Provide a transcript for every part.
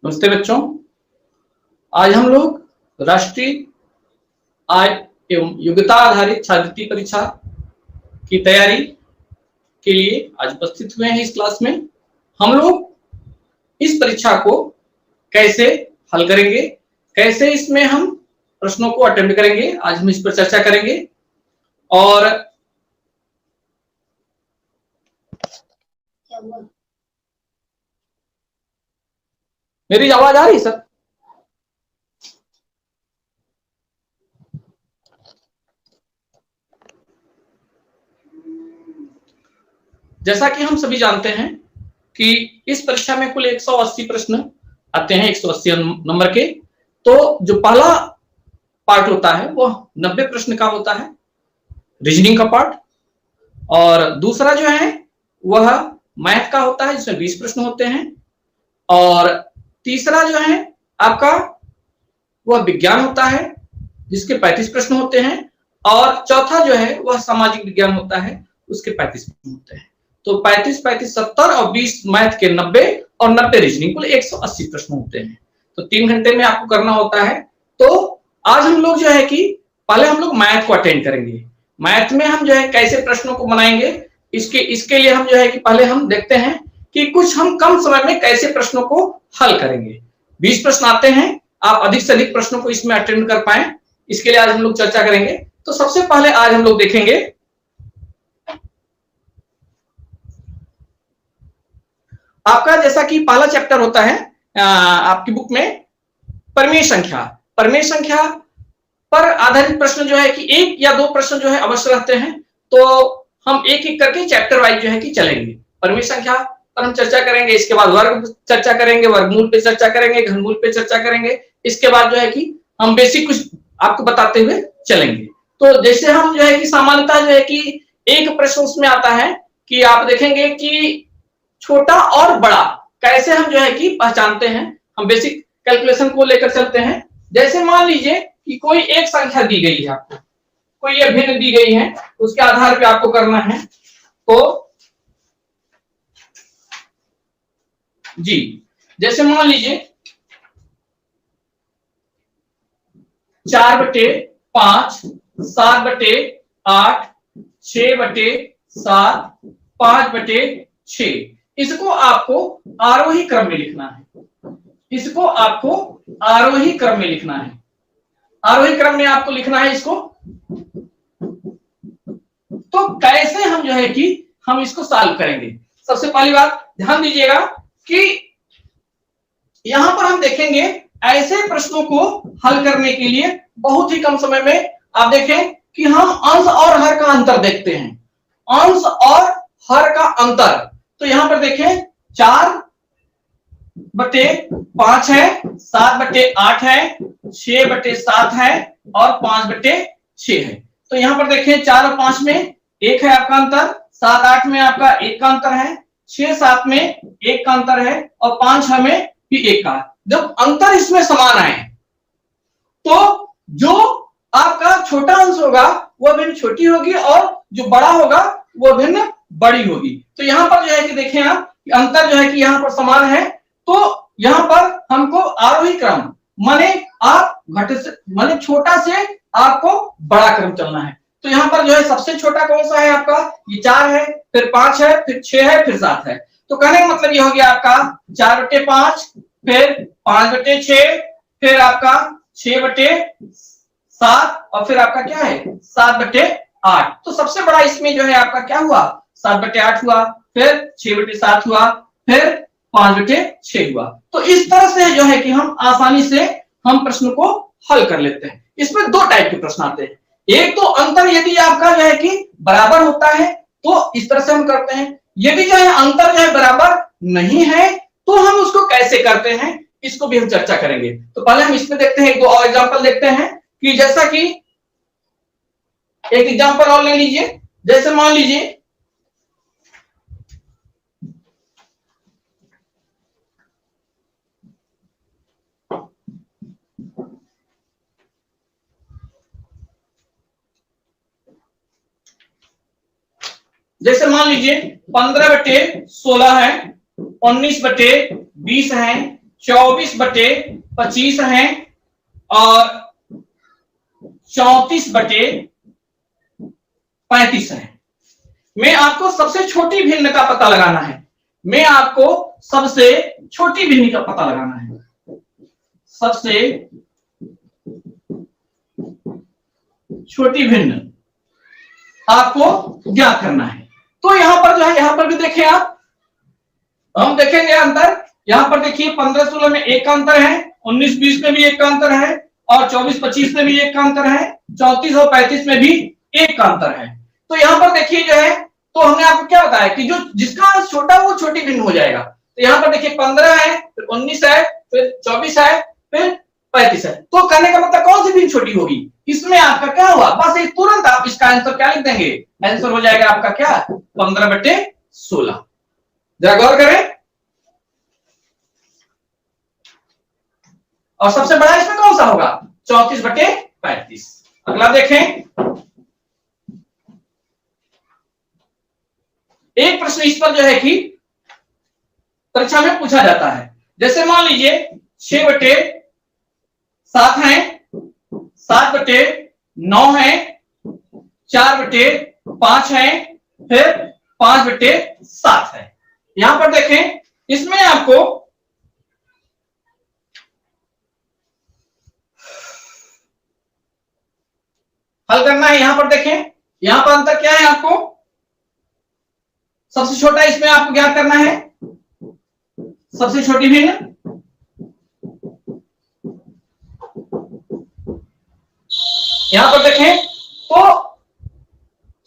नमस्ते बच्चों, आज हम लोग राष्ट्रीय आय एवं योग्यता आधारित छात्रवृत्ति परीक्षा की तैयारी के लिए आज उपस्थित हुए हैं। इस क्लास में हम लोग इस परीक्षा को कैसे हल करेंगे, कैसे इसमें हम प्रश्नों को अटेम्प्ट करेंगे, आज हम इस पर चर्चा करेंगे। और मेरी आवाज आ रही सर? जैसा कि हम सभी जानते हैं कि इस परीक्षा में कुल 180 प्रश्न आते हैं, 180 नंबर के। तो जो पहला पार्ट होता है वो 90 प्रश्न का होता है, रीजनिंग का पार्ट, और दूसरा जो है वह मैथ का होता है जिसमें 20 प्रश्न होते हैं, और तीसरा जो है आपका वह विज्ञान होता है जिसके 35 प्रश्न होते हैं, और चौथा जो है वह सामाजिक विज्ञान होता है, उसके 35 प्रश्न होते हैं। तो 35, 35, 70 और 20 मैथ के 90 और 90 रीजनिंग, कुल 180 प्रश्न होते हैं। तो 3 घंटे में आपको करना होता है। तो आज हम लोग जो है कि पहले हम लोग मैथ को अटेंड करेंगे। मैथ में हम जो है कैसे प्रश्नों को बनाएंगे, इसके लिए हम जो है कि पहले हम देखते हैं कि कुछ हम कम समय में कैसे प्रश्नों को हल करेंगे। 20 प्रश्न आते हैं, आप अधिक से अधिक प्रश्नों को इसमें अटेंड कर पाए, इसके लिए आज हम लोग चर्चा करेंगे। तो सबसे पहले आज हम लोग देखेंगे आपका, जैसा कि पहला चैप्टर होता है आपकी बुक में परिमेय संख्या। परिमेय संख्या पर आधारित प्रश्न जो है कि 1 या 2 प्रश्न जो है अवश्य रहते हैं। तो हम एक एक करके चैप्टर वाइज जो है कि चलेंगे। परिमेय संख्या पर हम चर्चा करेंगे, इसके बाद वर्ग चर्चा करेंगे, वर्गमूल पे चर्चा करेंगे, घनमूल पे चर्चा करेंगे। इसके बाद जो है कि हम बेसिक कुछ आपको बताते हुए चलेंगे। तो जैसे हम जो है कि सामान्यतः जो है कि एक प्रश्न उसमें आता है कि आप देखेंगे कि छोटा और बड़ा कैसे हम जो है कि पहचानते हैं। हम बेसिक कैलकुलेशन को लेकर चलते हैं। जैसे मान लीजिए कि कोई एक संख्या दी गई है आपको, कोई ये भिन्न दी गई है, उसके आधार पे आपको करना है। तो जी, जैसे मान लीजिए 4/5, 7/8, 6/7, 5/6, इसको आपको आरोही क्रम में लिखना है। इसको आपको आरोही क्रम में लिखना है। आरोही क्रम में आपको लिखना है इसको। तो कैसे हम जो है कि हम इसको सॉल्व करेंगे। सबसे पहली बात ध्यान दीजिएगा कि यहां पर हम देखेंगे ऐसे प्रश्नों को हल करने के लिए बहुत ही कम समय में आप देखें कि हम अंश और हर का अंतर देखते हैं। अंश और हर का अंतर, तो यहां पर देखें 4/5 है, 7/8 है, 6/7 है और 5/6 है। तो यहां पर देखें 4 और 5 में 1 है आपका अंतर, 7, 8 में आपका 1 का अंतर है, 6, 7 में 1 का अंतर है और 5, 6 में भी 1 का। जब अंतर इसमें समान आए तो जो आपका छोटा अंश होगा वह भिन्न छोटी होगी और जो बड़ा होगा वह भिन्न बड़ी होगी। तो यहां पर जो है कि देखें आप कि अंतर जो है कि यहां पर समान है। तो यहां पर हमको आरोही क्रम माने आप घटे से माने छोटा से आपको बड़ा क्रम चलना है। तो यहां पर जो है सबसे छोटा कौन सा है आपका, ये 4 है, फिर 5 है, फिर 6 है, फिर 7 है। तो कहने का मतलब ये हो गया आपका 4/5, फिर 5/6, फिर आपका 6/7 और फिर आपका क्या है 7/8। तो सबसे बड़ा इसमें जो है आपका क्या हुआ 7/8 हुआ, फिर 6/7 हुआ, फिर 5/6 हुआ। तो इस तरह से जो है कि हम आसानी से हम प्रश्न को हल कर लेते हैं। इसमें 2 टाइप के प्रश्न आते हैं। एक तो अंतर यदि आपका जो है कि बराबर होता है तो इस तरह से हम करते हैं। यदि जो है अंतर जो है बराबर नहीं है तो हम उसको कैसे करते हैं, इसको भी हम चर्चा करेंगे। तो पहले हम इसमें देखते हैं 2 और एग्जांपल देखते हैं कि जैसा कि एक एग्जांपल और ले लीजिए। जैसे मान लीजिए जैसे मान लीजिए 15/16 है, 19/20 है, 24/25 है और 34/35 है। मैं आपको सबसे छोटी भिन्न का पता लगाना है, मैं आपको सबसे छोटी भिन्न का पता लगाना है, सबसे छोटी भिन्न आपको ज्ञात करना है। तो यहां पर जो है, यहां पर भी देखें आप, हम देखेंगे अंतर। यहां पर देखिए 15-16 में 1 का अंतर है, 19-20 में भी 1 का अंतर है और 24-25 में भी 1 का अंतर है, 34 और 35 में भी 1 का अंतर है। तो यहां पर देखिए जो है, तो हमने आपको क्या बताया कि जो जिसका अंश छोटा वो छोटी भिन्न हो जाएगा। तो यहाँ पर देखिए 15 है, फिर 19 है, फिर 24 है, फिर 35 है। तो कहने का मतलब कौन सी भिन्न छोटी होगी? इसमें आपका क्या हुआ, बस एक तुरंत आप इसका आंसर क्या लिख देंगे, आंसर हो जाएगा आपका क्या, 15/16। जरा गौर करें। और सबसे बड़ा इसमें कौन सा होगा, 34/35। अगला देखें, एक प्रश्न इस पर जो है कि परीक्षा में पूछा जाता है। जैसे मान लीजिए 6/7 है, 7/9 है, 4/5 है, फिर 5/7 है। यहां पर देखें, इसमें आपको हल करना है। यहां पर देखें, यहां पर अंतर क्या है, आपको सबसे छोटा इसमें आपको ज्ञात करना है, सबसे छोटी भिन्न। यहां पर देखें तो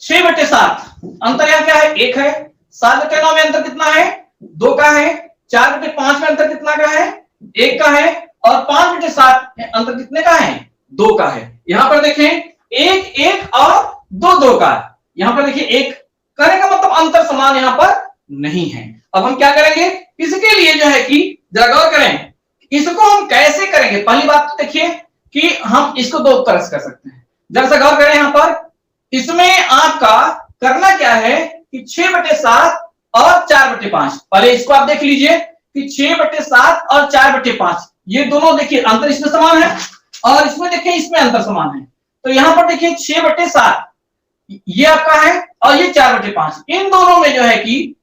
6/7 अंतर यहां क्या है, 1 है। 7/9 में अंतर कितना है, 2 का है। 4/5 में अंतर कितना का है, 1 का है। और 5/7 में अंतर कितने का है, 2 का है। यहां पर देखें 1 1 और 2 2 का। यहां पर देखिए 1 करने का मतलब अंतर समान यहां पर नहीं है। अब हम क्या करेंगे, इसके लिए जो है कि जरा गौर करें, इसको हम कैसे करेंगे। पहली बात तो देखिए कि हम इसको 2 तरह से कर सकते हैं। जरा सा गौर करें, यहां पर इसमें आपका करना क्या है कि 6/7 और 4/5। पहले इसको आप देख लीजिए कि 6/7 और 4/5 ये दोनों देखिए अंतर इसमें समान है और इसमें देखिए इसमें अंतर समान है। तो यहां पर देखिए 6/7 ये आपका है और ये 4/5। इन दोनों में जो है कि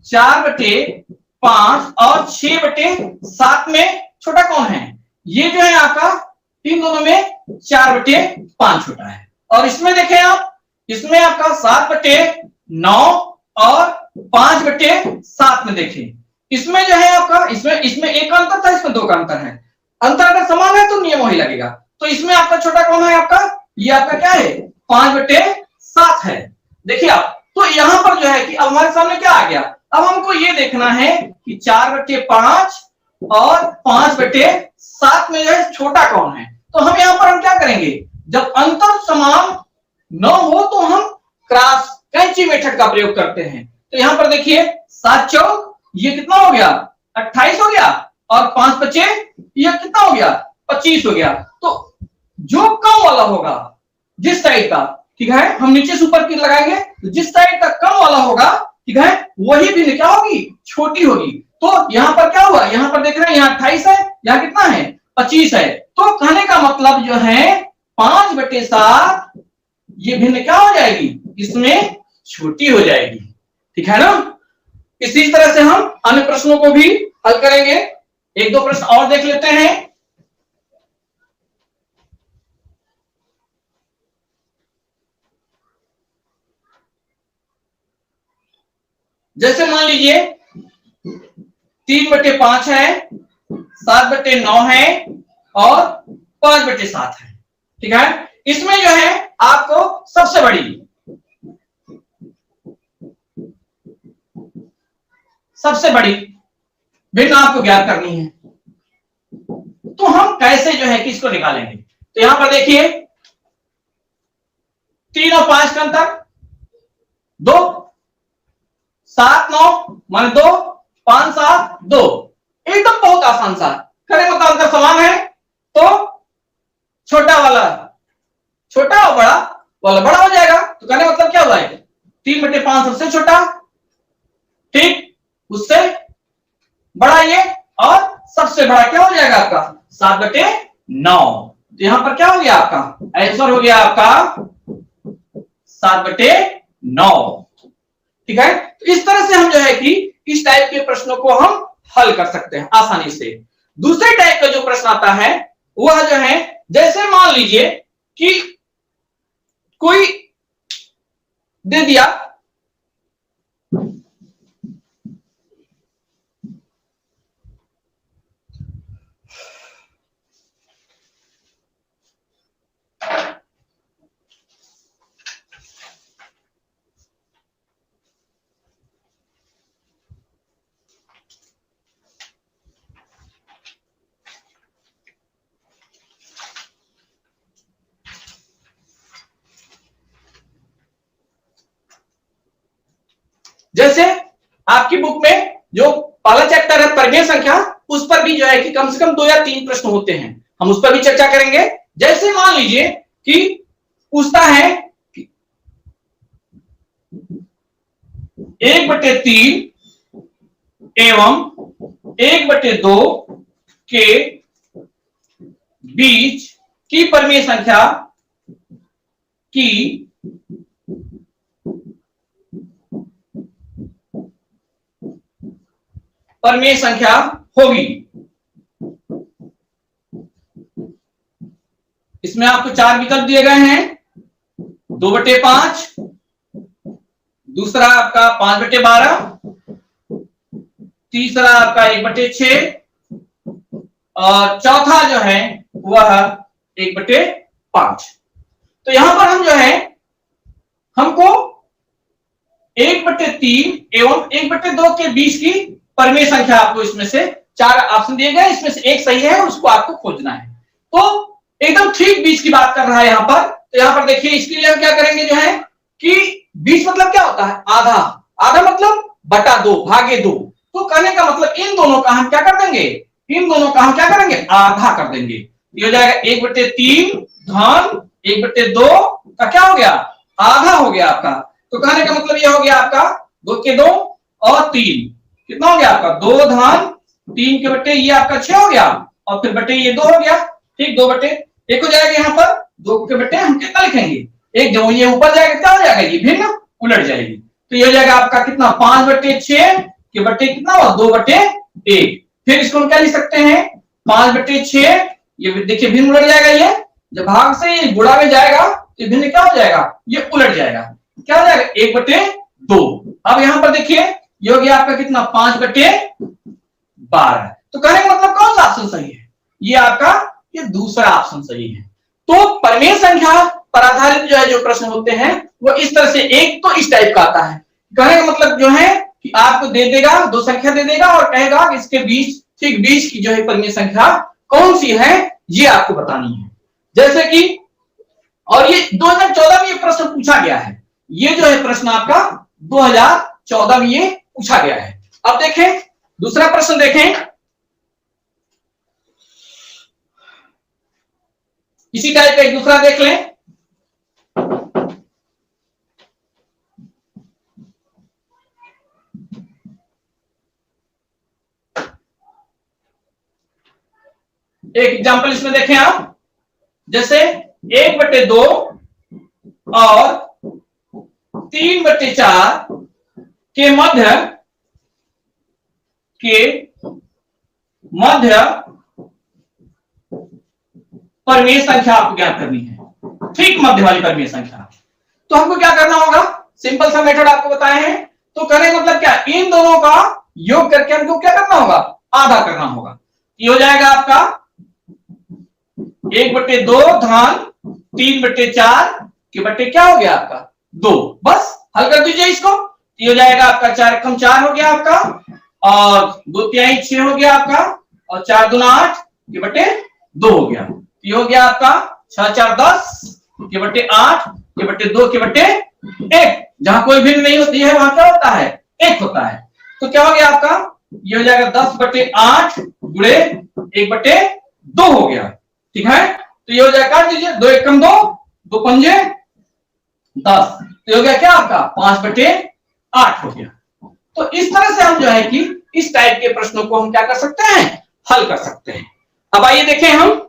4/5 और 6/7 में छोटा कौन है, ये जो है आपका इन दोनों में 4/5 छोटा है। और इसमें देखें आप, इसमें आपका 7/9 और 5/7 में देखें, इसमें जो है आपका इसमें 1 का अंतर था, इसमें 2 का अंतर है। अंतर अगर समान है तो नियम वही लगेगा। तो इसमें आपका छोटा कौन है, आपका ये आपका क्या है, 5/7 है। देखिए आप, तो यहां पर जो है कि अब हमारे सामने क्या आ गया, अब हमको ये देखना है कि 4/5 और 5/7 में जो है छोटा कौन है। तो हम यहां पर हम क्या करेंगे, जब अंतर समान न हो तो हम क्रॉस कैंची मेथड का प्रयोग करते हैं। तो यहां पर देखिए 7 चौक ये कितना हो गया, 28 हो गया, और 5/5 ये कितना हो गया, 25 हो गया। तो जो कम वाला होगा जिस साइड का, ठीक है, हम नीचे से ऊपर की लगाएंगे, तो जिस साइड का कम वाला होगा, ठीक है, वही भी क्या होगी, छोटी होगी। तो यहां पर क्या हुआ, यहां पर देख रहे हैं यहाँ 28 है, यहाँ कितना है, 25 है। तो कहने का मतलब जो है 5/7 ये भिन्न क्या हो जाएगी, इसमें छोटी हो जाएगी, ठीक है ना। इसी तरह से हम अन्य प्रश्नों को भी हल करेंगे। 1-2 प्रश्न और देख लेते हैं। जैसे मान लीजिए 3/5 है, 7/9 है और 5/7 है, ठीक है। इसमें जो है आपको सबसे बड़ी भिन्न आपको ज्ञात करनी है। तो हम कैसे जो है कि इसको निकालेंगे। तो यहां पर देखिए 3 और 5 का अंतर 2, 7 9 माने 2, 5 7 2, एकदम बहुत आसान सा। करे मतलब अंतर समान है तो छोटा वाला छोटा और बड़ा वाला बड़ा हो जाएगा। तो कहने मतलब क्या हुआ है, 3/5 सबसे छोटा, ठीक, उससे बड़ा ये और सबसे बड़ा क्या हो जाएगा आपका 7/9। तो यहां पर क्या हो गया आपका आंसर हो गया आपका 7/9। ठीक है, तो इस तरह से हम जो है कि इस टाइप के प्रश्नों को हम हल कर सकते हैं आसानी से। दूसरे टाइप का जो प्रश्न आता है वह जो है, जैसे मान लीजिए कि कोई दे दिया जैसे आपकी बुक में जो पहला चैप्टर है परिमेय संख्या, उस पर भी जो है कि कम से कम 2 या 3 प्रश्न होते हैं, हम उस पर भी चर्चा करेंगे। जैसे मान लीजिए कि पूछता है 1/3 एवं 1/2 के बीच की परिमेय संख्या की परिमेय संख्या होगी। इसमें आपको 4 विकल्प दिए गए हैं, 2/5, दूसरा आपका 5/12, तीसरा आपका 1/6 और चौथा जो है वह 1/5। तो यहां पर हम जो है हमको 1/3 एवं 1/2 के बीच की परिमेय संख्या, आपको इसमें से 4 ऑप्शन दिए गए, इसमें से एक सही है, उसको आपको खोजना है। तो एकदम ठीक बीच की बात कर रहा है यहां पर। तो यहां पर देखिए इसके लिए हम क्या करेंगे जो है कि बीच मतलब क्या होता है आधा, आधा मतलब बटा 2 भागे 2। तो कहने का मतलब इन दोनों का हम क्या कर देंगे, इन दोनों का हम क्या करेंगे आधा कर देंगे। ये हो जाएगा 1/3 धन 1/2 का क्या हो गया आधा हो गया आपका। तो कहने का मतलब ये हो गया आपका 2 के 2 और 3 कितना हो गया आपका 2 धन 3 के बटे ये आपका 6 हो गया और फिर बटे ये 2 हो गया। ठीक, 2/1 हो जाएगा। यहाँ पर 2 के बटे हम कितना लिखेंगे एक, जो ये ऊपर जाएगा क्या हो जाएगा ये भिन्न उलट जाएगी। तो ये हो जाएगा आपका कितना 5/6 के बटे कितना हुआ 2/1। फिर इसको हम क्या लिख सकते हैं 5/6, ये देखिए भिन्न उलट जाएगा। ये जब भाग से ये गुणा में जाएगा तो भिन्न क्या हो जाएगा ये उलट जाएगा, क्या हो जाएगा 1/2। अब यहां पर देखिए ये हो गया आपका कितना 5/12। तो कहने का मतलब कौन सा ऑप्शन सही है, ये आपका ये दूसरा ऑप्शन सही है। तो परिमेय संख्या पर आधारित जो है जो प्रश्न होते हैं वो इस तरह से, एक तो इस टाइप का आता है, कहने का मतलब जो है कि आपको दे देगा 2 संख्या दे देगा और कहेगा कि इसके बीच ठीक बीच की जो है परिमेय संख्या कौन सी है ये आपको बतानी है। जैसे कि और ये 2014 में ये प्रश्न पूछा गया है, ये जो है प्रश्न आपका 2014 में ये पूछा गया है। अब देखें दूसरा प्रश्न देखें, इसी टाइप का एक दूसरा देख लें। एक एग्जांपल इसमें देखें आप, जैसे 1/2 और 3/4 के मध्य परिमेय संख्या आपको ज्ञात करनी है। ठीक, मध्य वाली परिमेय संख्या। तो हमको क्या करना होगा, सिंपल सा मेथड आपको बताए हैं। तो करने का मतलब क्या, इन दोनों का योग करके हमको क्या करना होगा आधा करना होगा। ये हो जाएगा आपका 1/2 धन 3/4 के बटे क्या हो गया आपका 2। बस हल कर दीजिए इसको। ये हो जाएगा आपका 4 कम 4 हो गया आपका और 2/3 6 हो गया आपका और 4 दूना 8 के बटे 2 हो गया। ये हो गया आपका 6 4 10 के बटे 8 के बटे 2 के बटे 1। जहां कोई भिन्न नहीं होती है वहां क्या होता है 1 होता है। तो क्या हो गया आपका, ये हो जाएगा 10/8 गुणे 1/2 हो गया। ठीक है, तो ये हो जाएगा काट दीजिए 2 1 कम 2 2 पंजे 10। तो ये हो गया क्या आपका 5/8 हो गया। तो इस तरह से हम जो है कि इस टाइप के प्रश्नों को हम क्या कर सकते हैं, हल कर सकते हैं। अब आइए देखें हम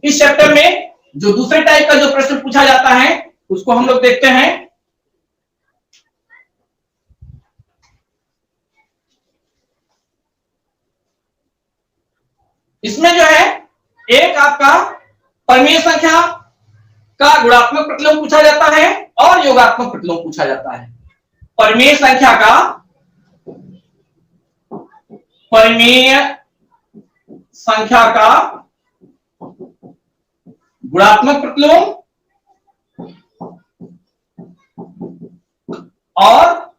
इस चैप्टर में जो दूसरे टाइप का जो प्रश्न पूछा जाता है उसको हम लोग देखते हैं। इसमें जो है एक आपका परिमेय संख्या का गुणात्मक प्रतिलोम पूछा जाता है और योगात्मक प्रतिलोम पूछा जाता है। परिमेय संख्या का गुणात्मक प्रतिलोम और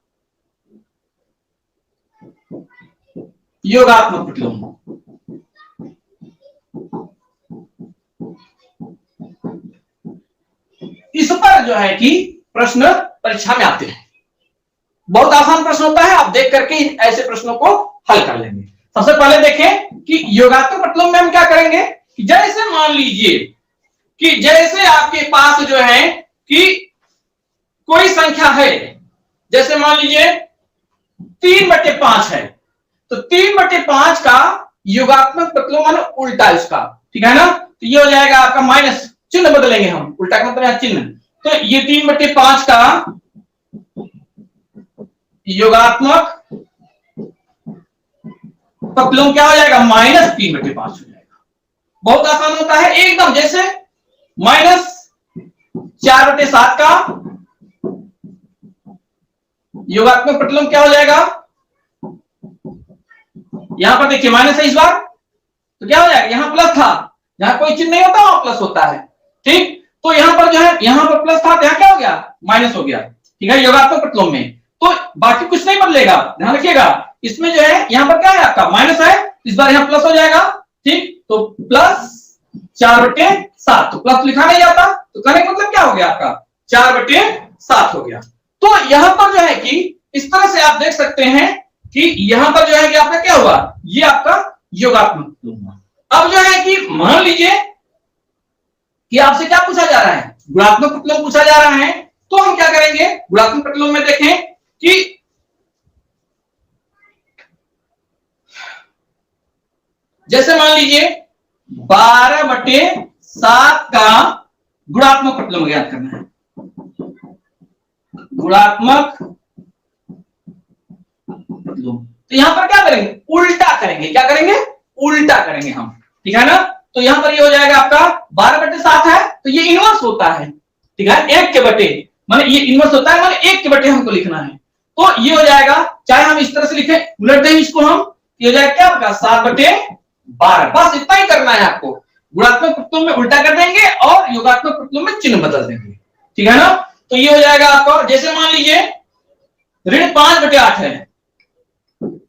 योगात्मक प्रतिलोम। इस पर जो है कि प्रश्न परीक्षा में आते हैं। बहुत आसान प्रश्न होता है, आप देख करके ऐसे प्रश्नों को हल कर लेंगे। सबसे पहले देखें कि योगात्मक प्रतिलोम में हम क्या करेंगे कि जैसे मान लीजिए कि जैसे आपके पास जो है कि कोई संख्या है, जैसे मान लीजिए 3/5 है, तो 3/5 का योगात्मक प्रतिलोम माने उल्टा इसका, ठीक है ना। तो ये हो जाएगा आपका माइनस, चिन्ह बदलेंगे हम, उल्टा का मतलब चिन्ह। तो ये 3/5 का योगात्मक प्रतिलोम क्या हो जाएगा, -3/5 हो जाएगा। बहुत आसान होता है एकदम, जैसे -4/7 का योगात्मक प्रतिलोम क्या हो जाएगा, यहां पर देखिए माइनस है इस बार, तो क्या हो जाएगा, यहां प्लस था, जहां कोई चिन्ह नहीं होता वहां प्लस होता है, ठीक। तो यहां पर जो है, यहां पर प्लस था, यहां क्या हो गया, माइनस हो गया, ठीक है, योगात्मक प्रतिलोम में। तो बाकी कुछ नहीं बदलेगा, ध्यान रखिएगा। इसमें जो है यहां पर क्या है आपका माइनस है, इस बार यहां प्लस हो जाएगा, ठीक। तो +4/7, तो प्लस लिखा नहीं जाता, तो कहने का मतलब क्या हो गया आपका 4/7 हो गया। तो यहां पर जो है कि इस तरह से आप देख सकते हैं कि यहां पर जो है कि आपका क्या हुआ, ये आपका योगात्मक प्रतिलोम हुआ। अब जो है कि मान लीजिए कि आपसे क्या पूछा जा रहा है, गुणात्मक प्रतिलोम पूछा जा रहा है, तो हम क्या करेंगे, गुणात्मक प्रतिलोम में देखें कि जैसे मान लीजिए 12/7 का गुणात्मक प्रतिलोम ज्ञात करना है। गुणात्मक प्रतिलोम, तो यहां पर क्या करेंगे, उल्टा करेंगे, क्या करेंगे, उल्टा करेंगे हम, ठीक है ना। तो यहां पर ये हो जाएगा आपका 12/7 है, तो ये इनवर्स होता है, ठीक है, 1 के बटे, माने ये इनवर्स होता है, माने 1 के बटे हमको लिखना है। तो ये हो जाएगा, चाहे हम इस तरह से लिखें, उलट दें इसको हम, ये हो जाएगा क्या होगा 7/12, बस इतना ही करना है आपको। गुणात्मक प्रतिलोम में उल्टा कर देंगे और योगात्मक प्रतिलोम में चिन्ह बदल देंगे, ठीक है ना। तो ये हो जाएगा आपका, जैसे मान लीजिए -5/8 है,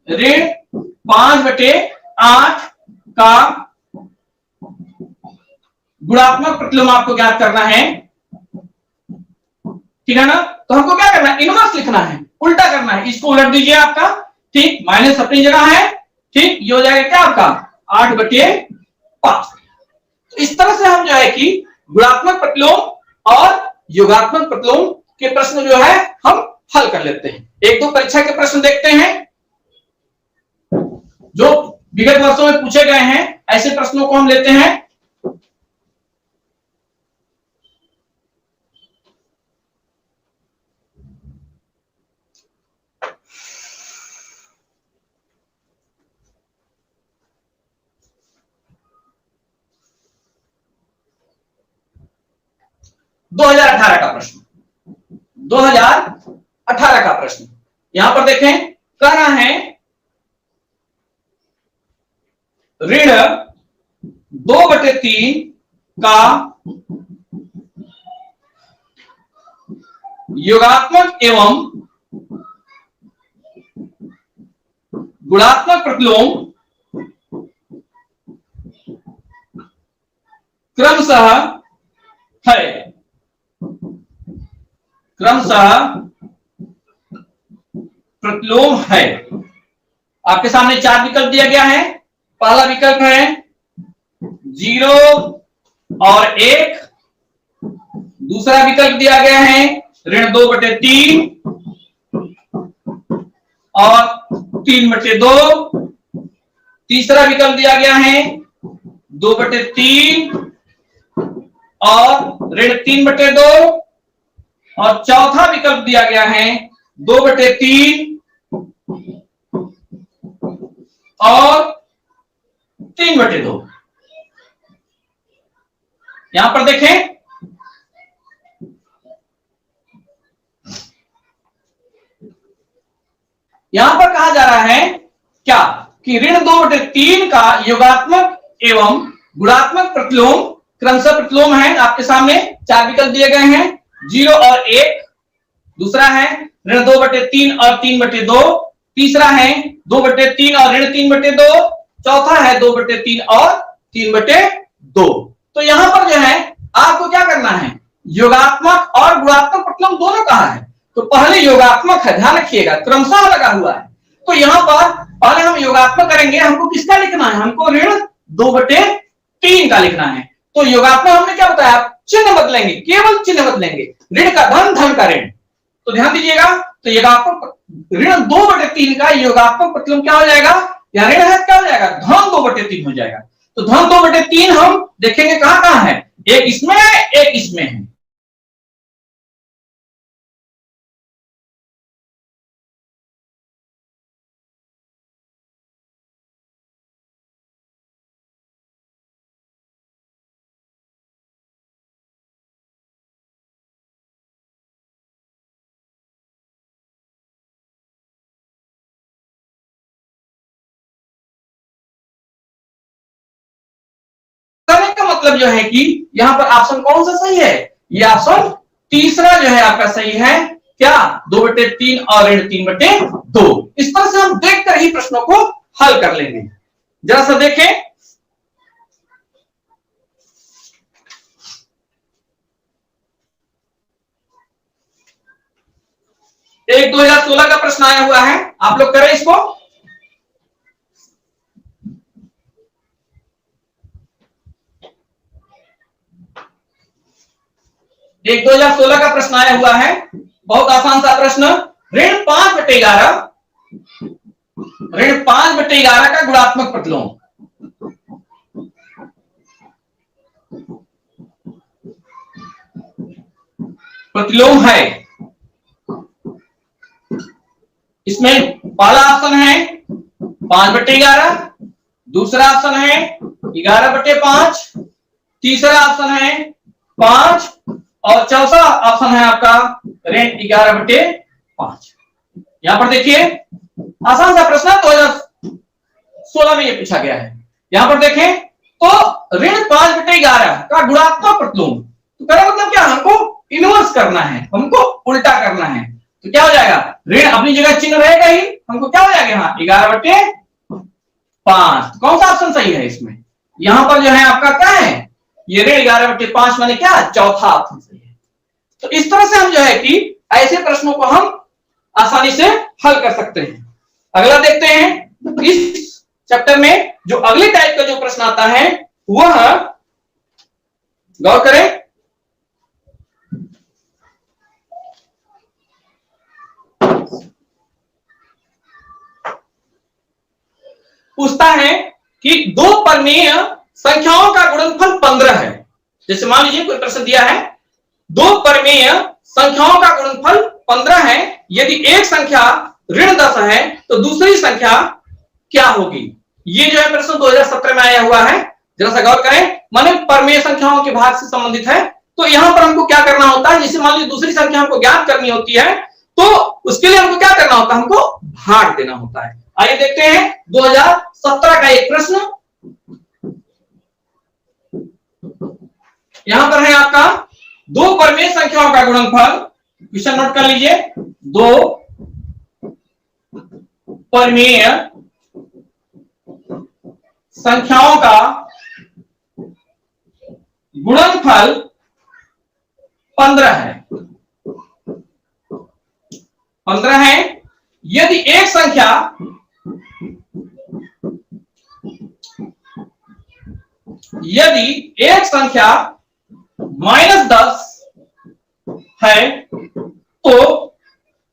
-5/8 का गुणात्मक प्रतिलोम आपको ज्ञात करना है, ठीक है ना। तो हमको क्या करना है, इनवर्स लिखना है, उल्टा करना है, इसको उलट दीजिए आपका, ठीक, माइनस अपनी जगह है, ठीक। ये हो जाएगा क्या आपका 8/5। तो इस तरह से हम जो है कि गुणात्मक प्रतिलोम और योगात्मक प्रतिलोम के प्रश्न जो है हम हल कर लेते हैं। एक दो परीक्षा के प्रश्न देखते हैं जो विगत वर्षों में पूछे गए हैं, ऐसे प्रश्नों को हम लेते हैं। दो 2018 का प्रश्न, 2018 का प्रश्न यहां पर देखें, कह रहा है ऋण 2/3 का योगात्मक एवं गुणात्मक प्रतिलोम क्रमशः है, क्रमशः प्रतिलोम है। आपके सामने 4 विकल्प दिया गया है। पहला विकल्प है 0 और 1, दूसरा विकल्प दिया गया है ऋण 2/3 और 3/2। तीसरा विकल्प दिया गया है 2/3 और ऋण 3/2 और चौथा विकल्प दिया गया है 2/3 और 3/2। यहां पर देखें, यहां पर कहा जा रहा है क्या कि ऋण 2/3 का योगात्मक एवं गुणात्मक प्रतिलोम क्रमशः प्रतिलोम है। आपके सामने चार विकल्प दिए गए हैं, 0 और 1। दूसरा है ऋण 2/3 और 3/2। तीसरा है 2/3 और ऋण 3/2। चौथा है 2/3 और 3/2। तो यहां पर जो है आपको क्या करना है, योगात्मक और गुणात्मक प्रतिलोम दोनों कहा है। तो पहले योगात्मक है, ध्यान रखिएगा, क्रमशः लगा हुआ है। तो यहां पर पहले हम योगात्मक करेंगे। हमको किसका लिखना है, हमको ऋण 2/3 का लिखना है। तो योगात्मक हमने क्या बताया, चिन्ह बदलेंगे, केवल चिन्ह बदलेंगे, ऋण का धन, धन का ऋण। तो ध्यान दीजिएगा, तो योगात्मक ऋण 2/3 का योगात्मक प्रतिलोम क्या हो जाएगा, या ऋण है क्या हो जाएगा, धन 2/3 हो जाएगा। तो धन 2/3 हम देखेंगे कहां कहां है, एक इसमें है, एक इसमें है। करने का मतलब जो है कि यहां पर ऑप्शन कौन सा सही है, ये ऑप्शन तीसरा जो है आपका सही है। क्या, 2/3 और ऋण 3/2। इस तरह से हम देखकर ही प्रश्नों को हल कर लेंगे। जरा सा देखें, एक 2016 का प्रश्न आया हुआ है, आप लोग करें इसको। एक 2016 का प्रश्न आया हुआ है, बहुत आसान सा प्रश्न। ऋण 5/11 का गुणात्मक प्रतिलोम। प्रतिलोम है, इसमें पहला ऑप्शन है 5/11, दूसरा ऑप्शन है 11/5, तीसरा ऑप्शन है 5 और चौथा ऑप्शन है आपका ऋण 11/5। यहां पर देखिए, आसान सा प्रश्न 2016 में ये पूछा गया है। यहां पर देखें तो ऋण 5/11 का गुणात्मक प्रतिलोम, तो कहना मतलब क्या, हमको इनवर्स करना है, हमको उल्टा करना है। तो क्या हो जाएगा, ऋण अपनी जगह चिन्ह रहेगा ही, हमको क्या हो जाएगा यहाँ 11/5। कौन सा ऑप्शन सही है इसमें, यहां पर जो है आपका क्या है, ये ऋण 11/5 माने क्या, चौथा ऑप्शन सही है। तो इस तरह से हम जो है कि ऐसे प्रश्नों को हम आसानी से हल कर सकते हैं। अगला देखते हैं, इस चैप्टर में जो अगले टाइप का जो प्रश्न आता है वह, गौर करें, पूछता है कि दो परमेय संख्याओं का गुणनफल 15 है। जैसे मान लीजिए कोई प्रश्न दिया है, दो परमेय संख्याओं का गुणनफल 15 है, यदि एक संख्या ऋण 10 है तो दूसरी संख्या क्या होगी। ये जो है प्रश्न 2017 में आया हुआ है, जरा सा गौर करें। माने परमेय संख्याओं के भाग से संबंधित है। तो यहां पर हमको क्या करना होता है, जैसे मान लीजिए दूसरी संख्या हमको ज्ञात करनी होती है, तो उसके लिए हमको क्या करना होता है, हमको भाग देना होता है। आइए देखते हैं 2017 का एक प्रश्न। यहां पर है आपका दो परमेय संख्याओं का गुणनफल, क्वेश्चन नोट कर लीजिए, दो परमेय संख्याओं का गुणनफल 15 है। 15 है, यदि एक संख्या -10 है तो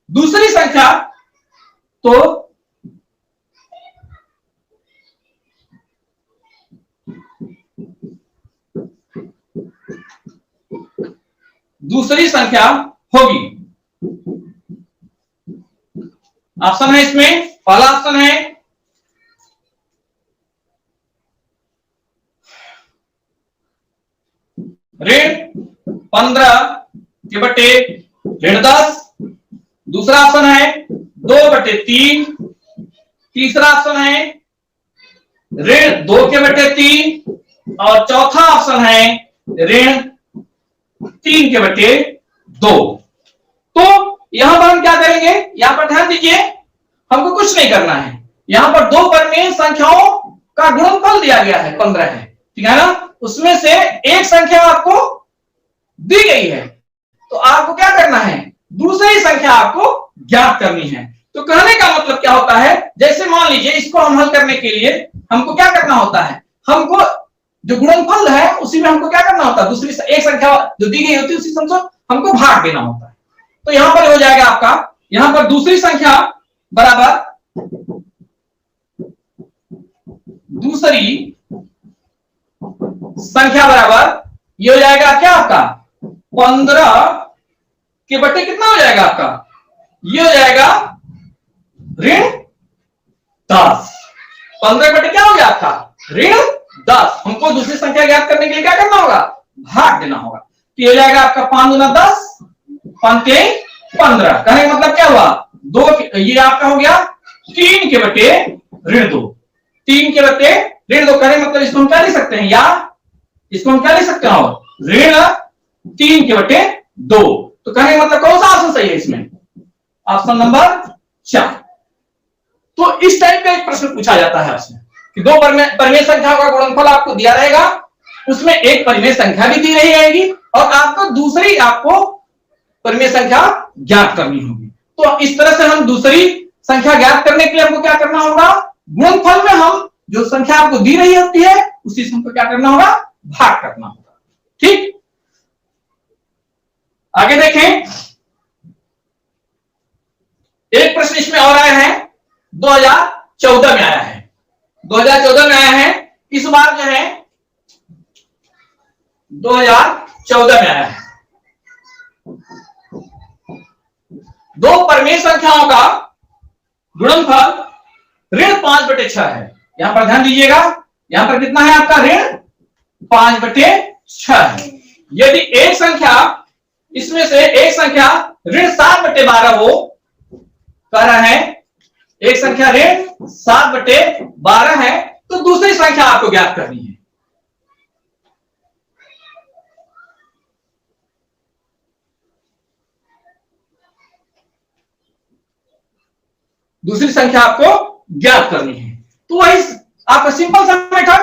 दूसरी संख्या तो दूसरी संख्या होगी। ऑप्शन है इसमें, पहला ऑप्शन है ऋण 15 के बटे ऋण 10, दूसरा ऑप्शन है 2/3, तीसरा ऑप्शन है ऋण 2 के बटे 3 और चौथा ऑप्शन है ऋण 3 के बटे 2। तो यहां पर हम क्या करेंगे, यहां पर ध्यान दीजिए, हमको कुछ नहीं करना है। यहां पर दो परिमेय संख्याओं का गुणनफल दिया गया है 15 है, ठीक है ना, उसमें से एक संख्या आपको दी गई है तो आपको क्या करना है, दूसरी संख्या आपको ज्ञात करनी है। तो कहने का मतलब क्या होता है, जैसे मान लीजिए इसको हम हल करने के लिए हमको क्या करना होता है, हमको जो गुणनफल है उसी में हमको क्या करना होता है, दूसरी एक संख्या जो दी गई होती है उसी संख्या हमको भाग देना होता है। तो यहां पर हो जाएगा आपका, यहां पर दूसरी संख्या बराबर दूसरी संख्या बराबर ये हो जाएगा क्या आपका 15 के बटे कितना हो जाएगा आपका, ये हो जाएगा ऋण 10। 15 बटे क्या हो गया आपका ऋण 10। हमको दूसरी संख्या ज्ञात करने के लिए क्या करना होगा, भाग देना होगा। तो ये हो जाएगा आपका 5 दूना 10, 5 के 15। कहने का मतलब क्या हुआ, दो ये आपका हो गया 3 के बटे ऋण 2, 3 के बटे ऋण 2। कहने मतलब इसको हम क्या लिख सकते हैं, या इसको हम क्या लिख सकते हैं, ऋण 3 के बटे 2। तो कहने का मतलब कौन सा ऑप्शन सही है इसमें, ऑप्शन नंबर 4। तो इस टाइप का एक प्रश्न पूछा जाता है आपसे कि दो परिमेय संख्याओं का गुणनफल आपको दिया रहेगा, उसमें एक परिमेय संख्या भी दी रही रहेगी और आपको दूसरी आपको परिमेय संख्या ज्ञात करनी होगी। तो इस तरह से हम दूसरी संख्या ज्ञात करने के लिए हमको क्या करना होगा, गुणनफल में हम जो संख्या आपको दी रही होती है उसी से हमको क्या करना होगा, भाग करना होगा। ठीक, आगे देखें, एक प्रश्न इसमें और आया है, 2014 में आया है, 2014 में आया है। इस बार जो है 2014 में आया है, दो परिमेय संख्याओं का गुणनफल ऋण 5/6 है। यहां पर ध्यान दीजिएगा, यहां पर कितना है आपका ऋण 5/6 है। यदि एक संख्या इसमें से एक संख्या ऋण 7/12 हो, कह रहा है एक संख्या ऋण 7/12 है तो दूसरी संख्या आपको ज्ञात करनी है। दूसरी संख्या आपको ज्ञात करनी है तो वही आपका सिंपल सा मेथड,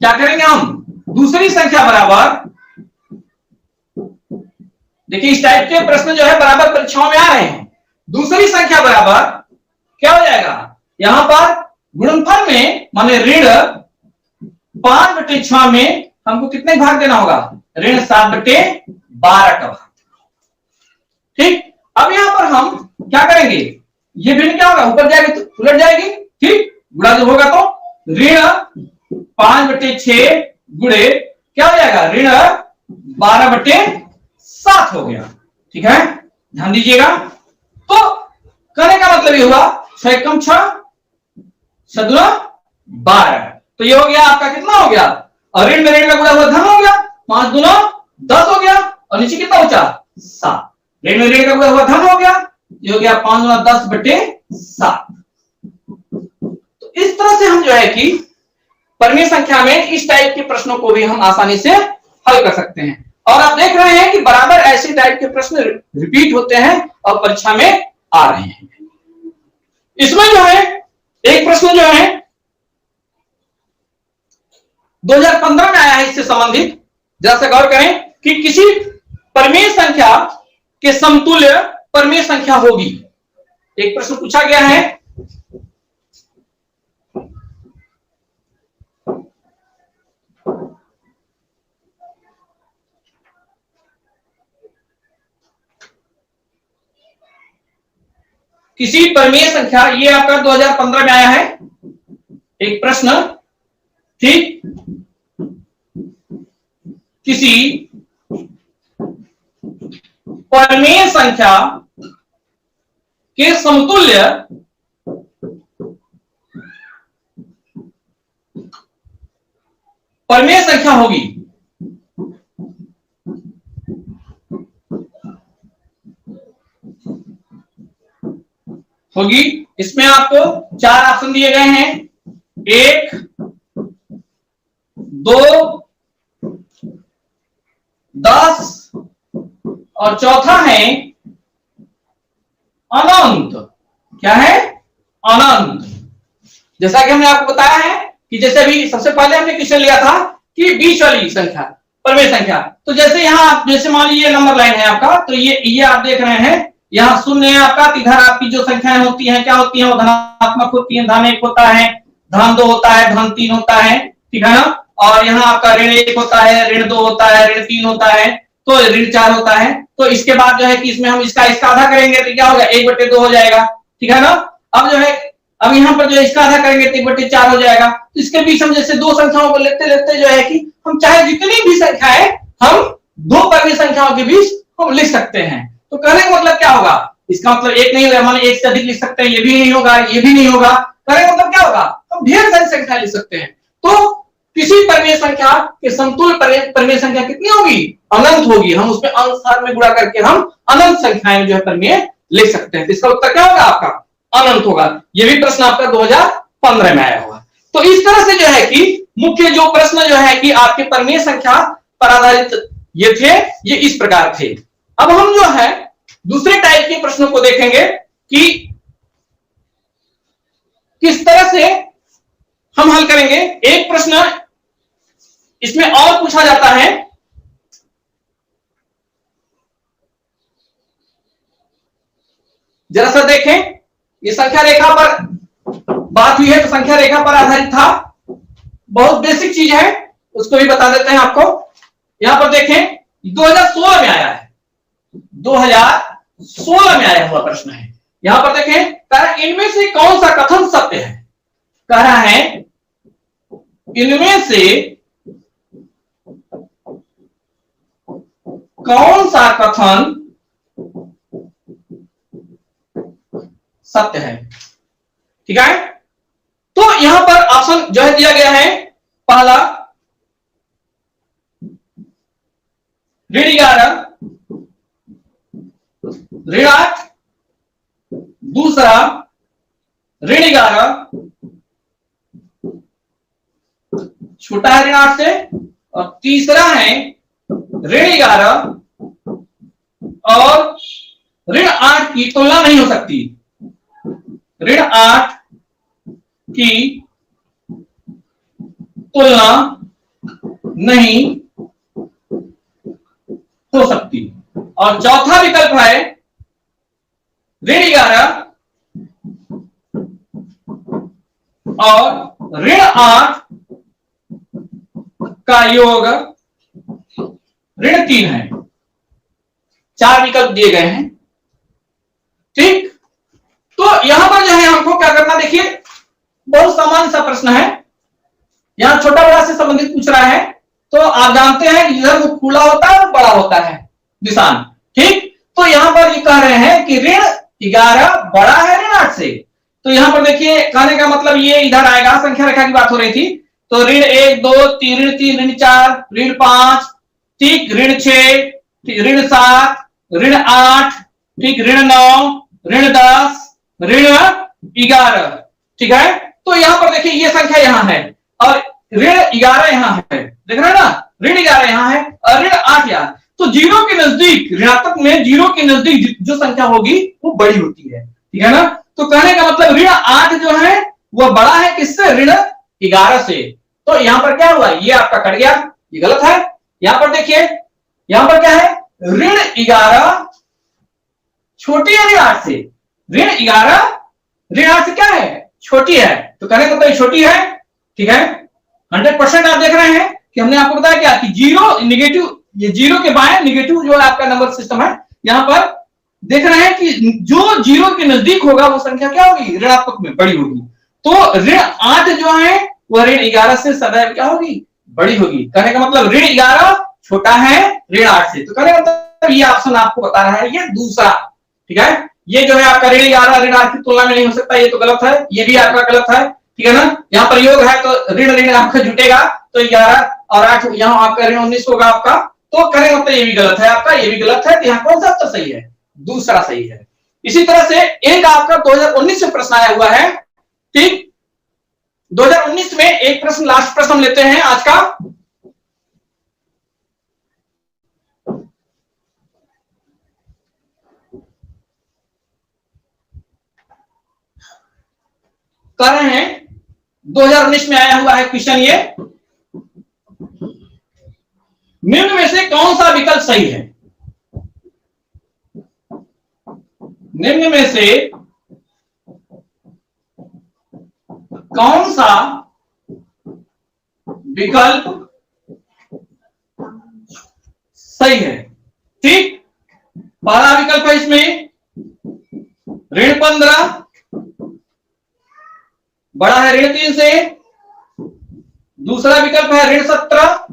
क्या करेंगे हम, दूसरी संख्या बराबर, देखिए इस टाइप के प्रश्न जो है बराबर परीक्षाओं में आ रहे हैं। दूसरी संख्या बराबर क्या हो जाएगा, यहां पर गुणनफल में माने ऋण 5/6 में हमको कितने भाग देना होगा, ऋण 7/12 का भाग। ठीक, अब यहां पर हम क्या करेंगे, ये ऋण क्या होगा, ऊपर जाएगी तो उलट जाएगी, ठीक, गुणा जब होगा तो ऋण 5/6 गुणे क्या हो जाएगा, ऋण 12/7 हो गया। ठीक है, ध्यान दीजिएगा। तो कहने का मतलब ये हुआ 6 कम 6 7 12, तो ये हो गया आपका कितना हो गया, और ऋण में ऋण का गुणा हुआ धन हो गया, 5 दूना 10 हो गया और नीचे कितना बचा 7, ऋण में ऋण का गुणा हुआ धन हो गया, ये हो गया 5 दूना 10/7। तो इस तरह से हम जो है कि परिमेय संख्या में इस टाइप के प्रश्नों को भी हम आसानी से हल कर सकते हैं। और आप देख रहे हैं कि बराबर ऐसे टाइप के प्रश्न रिपीट होते हैं और परीक्षा में आ रहे हैं। इसमें जो है एक प्रश्न जो है 2015 में आया है, इससे संबंधित जरा से गौर करें कि किसी परिमेय संख्या के समतुल्य परिमेय संख्या होगी, एक प्रश्न पूछा गया है। किसी परिमेय संख्या, ये आपका 2015 में आया है एक प्रश्न, ठीक, किसी परिमेय संख्या के समतुल्य परिमेय संख्या होगी। इसमें आपको 4 ऑप्शन दिए गए हैं, 1, 2, 10 और चौथा है अनंत। क्या है? अनंत। जैसा कि हमने आपको बताया है कि जैसे अभी सबसे पहले हमने क्वेश्चन लिया था कि बीच वाली संख्या परिमेय संख्या, तो जैसे यहां आप जैसे मान लीजिए नंबर लाइन है आपका, तो ये आप देख रहे हैं यहाँ शून्य है आपका, इधर आपकी जो संख्याएं होती हैं क्या होती हैं, वो धनात्मक होती है, धन 1 होता है, धन 2 होता है, धन 3 होता है, ठीक है ना। और यहाँ आपका ऋण 1 होता है, ऋण 2 होता है, ऋण 3 होता है, तो ऋण 4 होता है। तो इसके बाद जो है कि इसमें हम इसका आधा करेंगे तो क्या होगा, 1/2 हो जाएगा, ठीक है ना। अब जो है अब यहाँ पर जो है इसका आधा करेंगे तो 1/4 हो जाएगा। तो इसके बीच हम जैसे दो संख्याओं को लेते लेते जो है कि हम चाहे जितनी भी संख्या है हम दो परिमेय संख्याओं के बीच हम लिख सकते हैं। तो कहने का मतलब क्या होगा, इसका मतलब एक नहीं होगा, मान 1 से अधिक लिख सकते हैं, ये भी नहीं होगा, ये भी नहीं होगा। कहने का मतलब क्या होगा, हम ढेर सारी संख्या लिख सकते हैं। तो किसी परिमेय संख्या के समतुल्य परिमेय संख्या कितनी होगी, अनंत होगी। हम उसमें अंश स्थान में गुणा करके हम अनंत संख्याएं जो है परिमेय लिख सकते हैं। तो इसका उत्तर क्या होगा आपका, अनंत होगा। ये भी प्रश्न आपका 2015 में आया होगा। तो इस तरह से जो है कि मुख्य जो प्रश्न जो है कि आपके परिमेय संख्या पर आधारित ये थे, ये इस प्रकार थे। अब हम जो है दूसरे टाइप के प्रश्नों को देखेंगे कि किस तरह से हम हल करेंगे। एक प्रश्न इसमें और पूछा जाता है, जरा सा देखें, ये संख्या रेखा पर बात हुई है, तो संख्या रेखा पर आधारित था, बहुत बेसिक चीज है, उसको भी बता देते हैं आपको। यहां पर देखें 2016 में आया है, 2016 में आया हुआ प्रश्न है। यहां पर देखें, कह रहा है इनमें से कौन सा कथन सत्य है। कह रहा है इनमें से कौन सा कथन सत्य है, ठीक है। तो यहां पर ऑप्शन जो है दिया गया है, पहला ऋण 11, ऋण 8, दूसरा ऋण 11 छोटा है ऋण 8 से, और तीसरा है ऋण 11 और ऋण 8 की तुलना नहीं हो सकती, ऋण 8 की तुलना नहीं हो सकती। और चौथा विकल्प है ऋण 11 और ऋण 8 का योग ऋण 3 है। 4 विकल्प दिए गए हैं, ठीक। तो यहां पर जो है हमको क्या करना, देखिए बहुत सामान्य सा प्रश्न है, यहां छोटा बड़ा से संबंधित पूछ रहा है। तो आप जानते हैं कि इधर वो खुला होता है और बड़ा होता है निशान, ठीक। तो यहां पर ये कह रहे हैं कि ऋण 11 बड़ा है ऋण 8 से। तो यहां पर देखिए कहने का मतलब ये इधर आएगा, संख्या रेखा की बात हो रही थी, तो ऋण 1, 2, 3, ऋण 3, ऋण 4, ऋण 5, ठीक, ऋण 6, ऋण 7, ऋण 8, ठीक, ऋण 9, ऋण 10, ऋण 11, ठीक है। तो यहां पर देखिए ये संख्या यहां है और ऋण 11 यहां है, देख रहे हैं ना, ऋण 11 यहां है और ऋण 8 यहां। तो जीरो के नजदीक, ऋणात्मक में जीरो के नजदीक जो संख्या होगी वो बड़ी होती है, ठीक है ना। तो कहने का मतलब ऋण 8 जो है वो बड़ा है किससे, ऋण 11 से। तो यहां पर क्या हुआ, ये आपका कट गया, ये गलत है। यहां पर देखिए, यहां पर क्या है, ऋण 11 छोटी है ऋण 8 से, ऋण 11 ऋण 8 से क्या है, छोटी है। तो कहने का मतलब छोटी है, ठीक है। 100% आप देख रहे हैं कि हमने आपको बताया क्या कि जीरो नेगेटिव, ये जीरो के बाएं नेगेटिव जो है आपका नंबर सिस्टम है, यहां पर देख रहे हैं कि जो 0 के नजदीक होगा वो संख्या क्या होगी, ऋणात्मक में बड़ी होगी। तो ऋण 8 जो है वह ऋण 11 से सदैव क्या होगी, बड़ी होगी। कहने का मतलब ऋण 11 छोटा है ऋण 8 से। तो कहने का मतलब ये ऑप्शन आपको बता रहा है ये दूसरा, ठीक है। ये जो है आपका ऋण 11 ऋण 8 की तुलना में नहीं हो सकता, ये तो गलत है, ये भी आपका गलत है, ठीक है ना। यहाँ पर योग है तो ऋण ऋण आपका जुटेगा, तो 11 और 8 यहाँ आपका ऋण 19 होगा आपका। तो कहने मतलब ये भी गलत है आपका, ये भी गलत है। तो यहाँ कौन सा उत्तर सही है, दूसरा सही है। इसी तरह से एक आपका 2019 में प्रश्न आया हुआ है, ठीक। 2019 में एक प्रश्न, लास्ट प्रश्न लेते हैं आज का। कह रहे हैं 2019 में आया हुआ है क्वेश्चन ये, निम्न में से कौन सा विकल्प सही है। निम्न में से कौन सा विकल्प सही है, ठीक। पहला विकल्प है इसमें ऋण 15 बड़ा है ऋण 3 से। दूसरा विकल्प है ऋण 17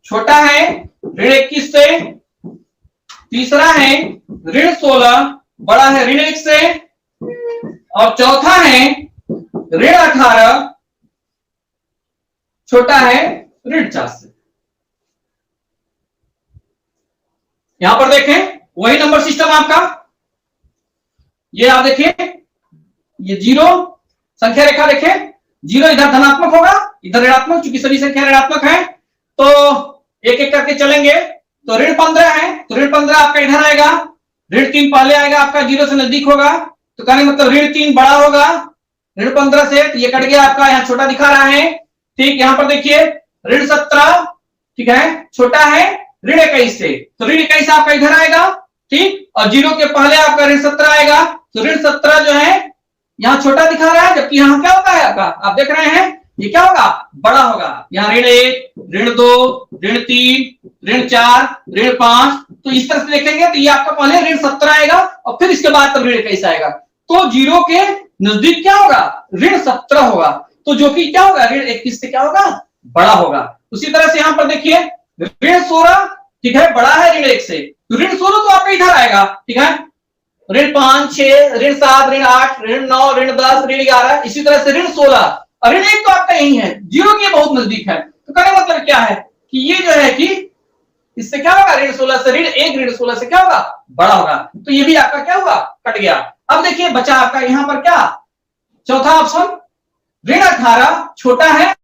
छोटा है ऋण 21 से। तीसरा है ऋण 16 बड़ा है ऋण 1 से। और चौथा है ऋण 18 छोटा है ऋण 4 से। यहां पर देखें वही नंबर सिस्टम आपका, ये आप देखिए, ये 0 संख्या रेखा देखें, 0 इधर धनात्मक होगा इधर ऋणात्मक, चूंकि सभी संख्या ऋणात्मक है तो एक एक करके चलेंगे। तो ऋण 15 है तो ऋण 15 आपका इधर आएगा, ऋण 3 पहले आएगा आपका, 0 से नजदीक होगा, तो कहने मतलब ऋण 3 बड़ा होगा ऋण 15 से। तो ये कट गया आपका, यहाँ छोटा दिखा रहा है, ठीक। यहाँ पर देखिए ऋण 17 ठीक है छोटा है ऋण 21 से, तो ऋण 21 आपका इधर आएगा, ठीक। और 0 के पहले आपका ऋण 17 आएगा, तो ऋण 17 जो है यहाँ छोटा दिखा रहा है, जबकि यहाँ क्या होता है आपका, आप देख रहे हैं ये क्या होगा, बड़ा होगा। यहाँ ऋण 1 ऋण 2 ऋण 3 ऋण 4 ऋण 5, तो इस तरह से देखेंगे तो ये आपका पहले ऋण 17 आएगा और फिर इसके बाद तब ऋण 21 आएगा। तो 0 के नजदीक क्या होगा, ऋण 17 होगा, तो जो कि क्या होगा ऋण 21 से क्या होगा, बड़ा होगा। उसी तरह से यहाँ पर देखिए ऋण 16 ठीक है बड़ा है ऋण 1 से, तो ऋण 16 तो आपका इधर आएगा, ठीक है। ऋण 5 6 ऋण 7 ऋण 8 ऋण 9 ऋण 10 ऋण 11, इसी तरह से ऋण 16 और ऋण 1 तो आपका यही है, 0 के बहुत नजदीक है। तो कहने मतलब क्या है कि ये जो है कि इससे क्या होगा, ऋण 16 से ऋण 1 ऋण 16 से क्या होगा, बड़ा होगा। तो ये भी आपका क्या हुआ, कट गया। अब देखिए बचा आपका यहाँ पर क्या, चौथा ऑप्शन ऋण 18 छोटा है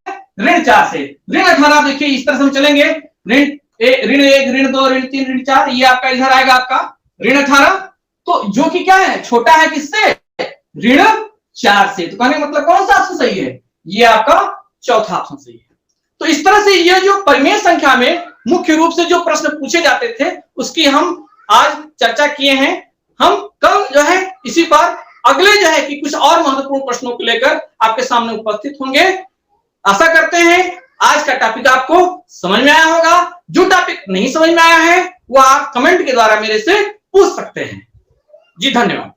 ऋण 4 से। ऋण 18 देखिए इस तरह से हम चलेंगे, ऋण 1 ऋण 2 ऋण 3 ऋण 4, ये आपका इधर आएगा आपका ऋण 18, तो जो कि क्या है छोटा है किससे, ऋण 4 से। तो कहने मतलब कौन सा ऑप्शन सही है, ये आपका चौथा ऑप्शन सही है। तो इस तरह से ये जो परिमेय संख्या में मुख्य रूप से जो प्रश्न पूछे जाते थे उसकी हम आज चर्चा किए हैं। हम कल जो है इसी पर अगले जो है कि कुछ और महत्वपूर्ण प्रश्नों को लेकर आपके सामने उपस्थित होंगे। आशा करते हैं आज का टॉपिक आपको समझ में आया होगा। जो टॉपिक नहीं समझ में आया है वो आप कमेंट के द्वारा मेरे से पूछ सकते हैं। जी धन्यवाद।